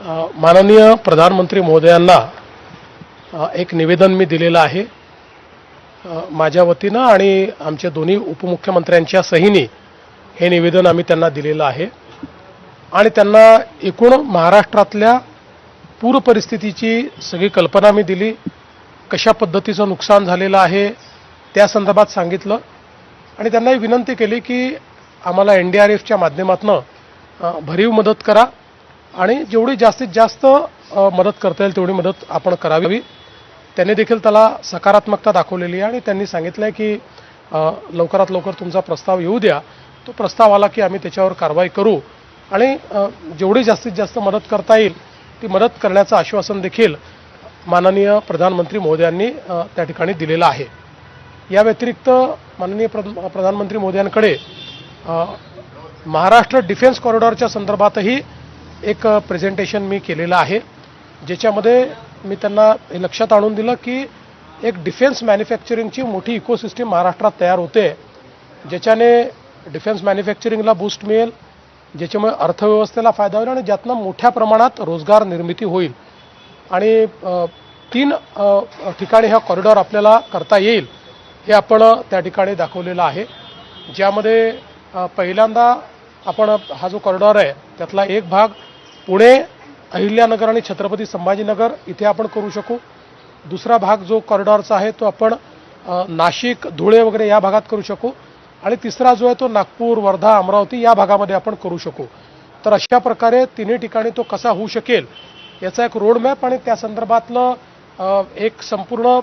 माननीय प्रधानमंत्री महोदयांना एक निवेदन मी दिलेलं आहे माझ्या वतीनं आणि आमच्या दोन्ही उपमुख्यमंत्र्यांच्या सहीने हे निवेदन आम्ही त्यांना दिलेलं आहे आणि त्यांना एकूण महाराष्ट्रातल्या पूर परिस्थितीची सगळी कल्पना मी दिली, कशा पद्धतीचं नुकसान झालेलं आहे त्या संदर्भात सांगितलं आणि त्यांनाही विनंती केली की आम्हाला NDRFच्या माध्यमातून भरीव मदत करा आणि जेवढी जास्तीत जास्त मदत करता येईल तेवढी मदत आपण करावी। त्यांनी देखील त्याला सकारात्मकता दाखवलेली आहे आणि त्यांनी सांगितलं आहे की लवकरात लवकर तुमचा प्रस्ताव येऊ द्या, तो प्रस्ताव आला की आम्ही त्याच्यावर कारवाई करू आणि जेवढी जास्तीत जास्त मदत करता येईल ती मदत करण्याचं आश्वासन देखील माननीय प्रधानमंत्री महोदयांनी त्या ठिकाणी दिलेलं आहे। या व्यतिरिक्त माननीय प्रधानमंत्री महोदयांकडे महाराष्ट्र डिफेन्स कॉरिडॉरच्या संदर्भातही एक प्रेझेंटेशन मी केलेलं आहे, ज्याच्यामध्ये मी त्यांना हे लक्षात आणून दिलं की एक डिफेन्स मॅन्युफॅक्चरिंगची मोठी इकोसिस्टम महाराष्ट्रात तयार होते, ज्याच्याने डिफेन्स मॅन्युफॅक्चरिंगला बूस्ट मिळेल, ज्याच्यामुळे अर्थव्यवस्थेला फायदा होईल आणि ज्यातनं मोठ्या प्रमाणात रोजगार निर्मिती होईल आणि 3 ठिकाणी हा कॉरिडॉर आपल्याला करता येईल हे आपण त्या ठिकाणी दाखवलेलं आहे। ज्यामध्ये पहिल्यांदा आपण हा जो कॉरिडॉर आहे त्यातला एक भाग पुणे, अहिल्यानगर आणि छत्रपती संभाजीनगर इथे आपण करू शकू, दुसरा भाग जो कॉरिडॉरचा आहे तो आपण नाशिक, धुळे वगैरे या भागात करू शकू आणि तिसरा जो आहे तो नागपूर, वर्धा, अमरावती या भागामध्ये आपण करू शकू। तर अशा प्रकारे तिन्ही ठिकाणी तो कसा होऊ शकेल याचा एक रोड मॅप आणि त्या संदर्भातलं एक संपूर्ण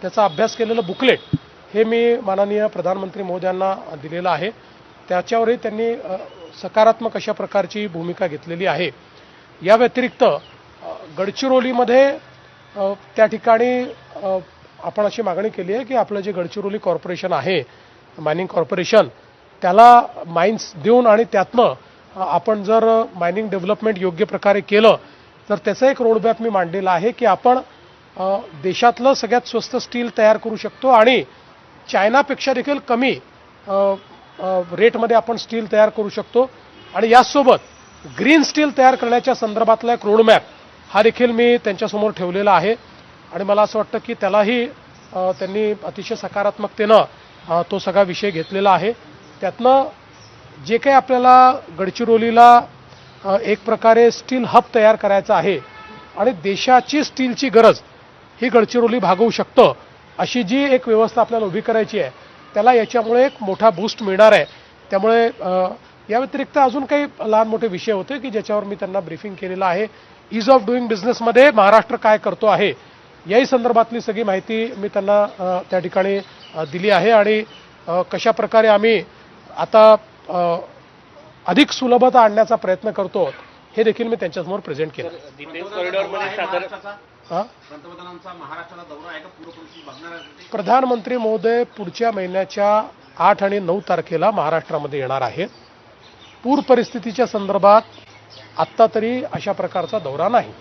त्याचा अभ्यास केलेलं बुकलेट हे मी माननीय प्रधानमंत्री महोदयांना दिलेलं आहे। त्याच्यावरही त्यांनी सकारात्मक अशा प्रकारची भूमिका घेतलेली आहे। या व्यतिरिक्त गडचिरोलीमध्ये त्या ठिकाणी आपण अशी मागणी केली आहे की आपलं जे गडचिरोली कॉर्पोरेशन आहे, मायनिंग कॉर्पोरेशन, त्याला माइन्स देऊन आणि त्यातनं आपण जर मायनिंग डेव्हलपमेंट योग्य प्रकारे केलं तर त्याचा एक रोडमॅप मी मांडलेला आहे की आपण देशातलं सगळ्यात स्वस्त स्टील तयार करू शकतो आणि चायनापेक्षा देखील कमी रेटमध्ये आपण स्टील तयार करू शकतो आणि यासोबत ग्रीन स्टील तयार करण्याच्या संदर्भातला एक रोडमॅप हा देखील मी त्यांच्यासमोर ठेवलेला आहे आणि मला असं वाटतं की त्यालाही त्यांनी अतिशय सकारात्मकतेनं तो सगळा विषय घेतलेला आहे। त्यातनं जे काही आपल्याला गडचिरोलीला एक प्रकारे स्टील हब तयार करायचा आहे आणि देशाची स्टीलची गरज ही गडचिरोली भागवू शकतं अशी जी एक व्यवस्था आपल्याला उभी करायची आहे त्याला याच्यामुळे एक मोठा बूस्ट मिळणार आहे। त्यामुळे या व्यतिरिक्त अजून काही लहान मोठे विषय होते की ज्याच्यावर मी त्यांना ब्रीफिंग केलेलं आहे। ईज ऑफ डुईंग बिझनेसमध्ये महाराष्ट्र काय करतो आहे याही संदर्भातली सगळी माहिती मी त्यांना त्या ठिकाणी दिली आहे आणि कशा प्रकारे आम्ही आता अधिक सुलभता आणण्याचा प्रयत्न करतो हे देखील मी त्यांच्यासमोर प्रेझेंट केलं। प्रधानमंत्री महोदय पुढच्या महिन्याच्या 8 आणि 9 तारखेला महाराष्ट्रामध्ये येणार आहेत। पूर परिस्थितीच्या संदर्भात आत्ता तरी अशा प्रकारचा दौरा नाही।